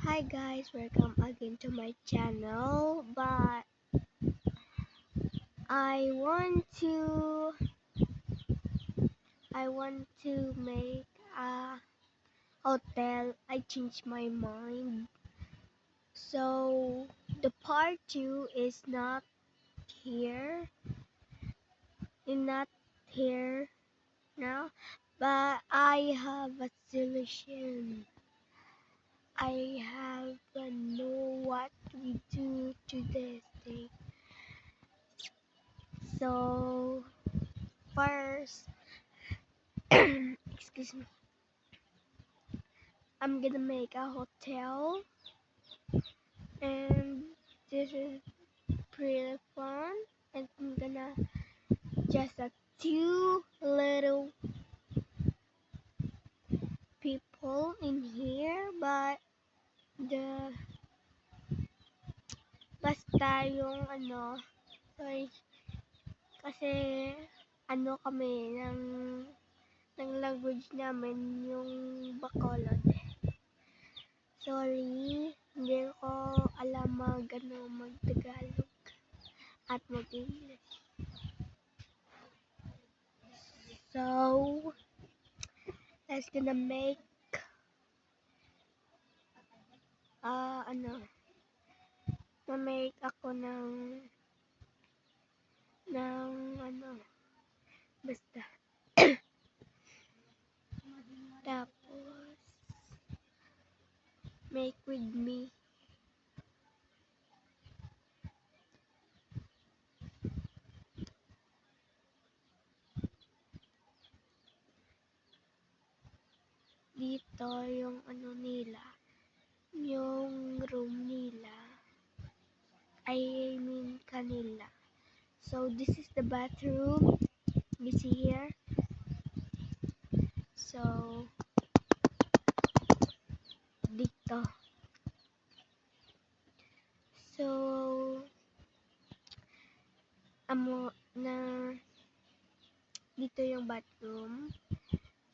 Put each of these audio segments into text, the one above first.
Hi guys, welcome again to my channel. But I want to make a hotel. I changed my mind. So the part 2 is not here. Not here now. But I have a solution. I have to know what we do to this thing. So first, excuse me, I'm gonna make a hotel, and this is pretty fun. And I'm gonna just a two little people in here, but the basta yung sorry, kasi kami ng language namin yung Bacolod. Sorry, hindi ko alam mag-Tagalog at mag-English. So, let's gonna make ma-make ako ng basta. Tapos, make with me. Dito yung nila, yung room nila. I mean kanila. So this is the bathroom. You see here. So dito. So dito yung bathroom.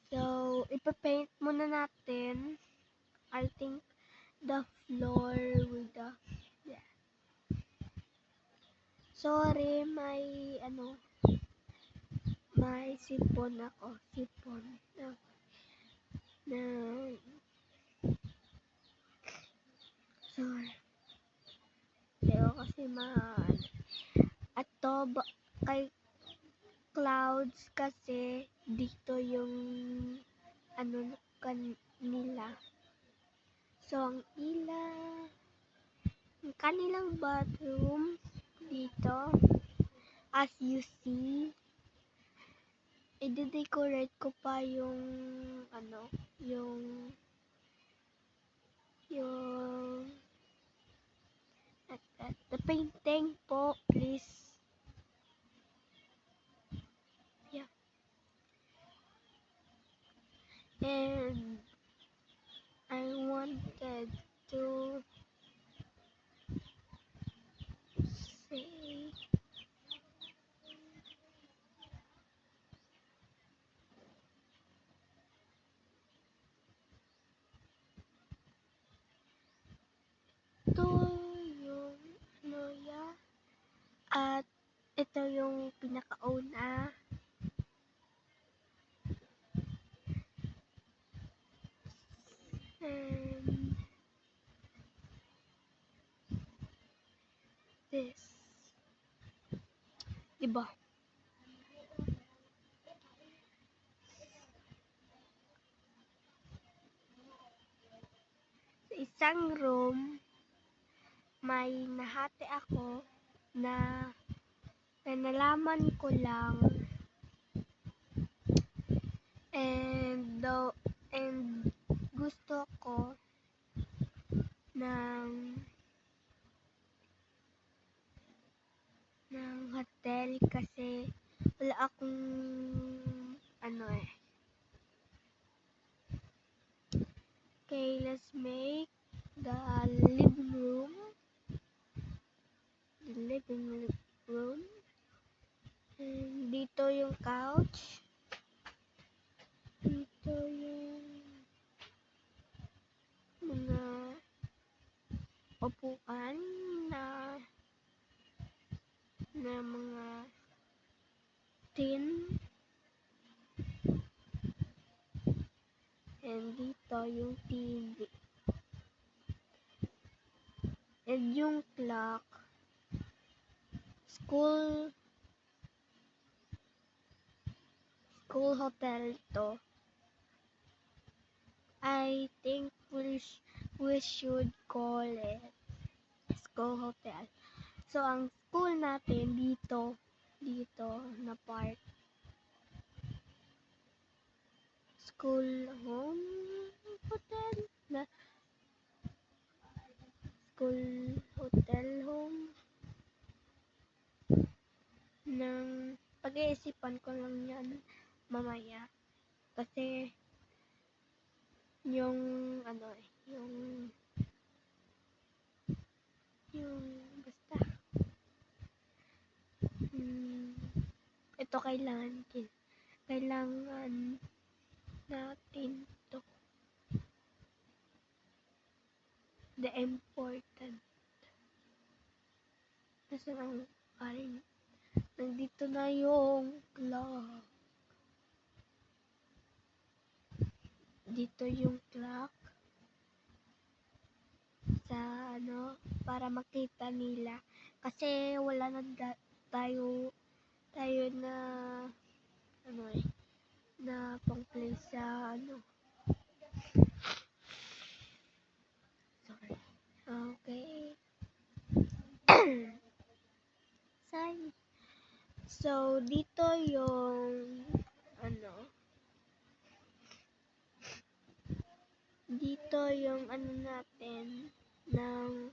So ipapaint muna natin. I think the floor with the Sorry, may sipon ako. Sipon. Na sorry. Hindi ko kasi at to, kay clouds kasi dito yung kanila. So, ang kanilang bathroom dito, as you see, i-decorate ko pa yung the painting po, please. Yeah. And I wanted to say ito yung at ito yung pinakauna. And this. Diba? Sa isang room, may nahati ako na nalaman ko lang, and gusto ko ng hotel kasi wala akong Okay, let's make the living room. And dito yung couch. Dito yung mga upuan na mga tin, and dito yung TV, and yung clock. School hotel to. I think we should call it school hotel. So ang school natin dito na part, school home hotel na school hotel home ng pag-iisipan ko lang yan mamaya kasi yung basta ito kailangan natin to, the important. Nasaan ang karin? Nandito na yung clock. Dito yung clock sa para makita nila kasi wala na tayo na na pang play sa sorry. Okay. Sorry. So dito yung dito yung natin ng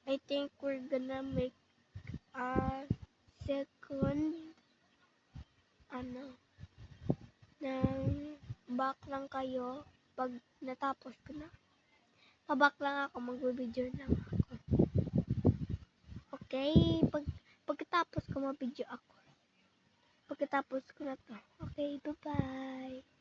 I think we're gonna make a second ng back lang kayo pag natapos ko na. Pabak lang ako, mag-video lang ako. Okay, pagkatapos ko mag-video ako. Pagkatapos ko na to. Okay, bye-bye.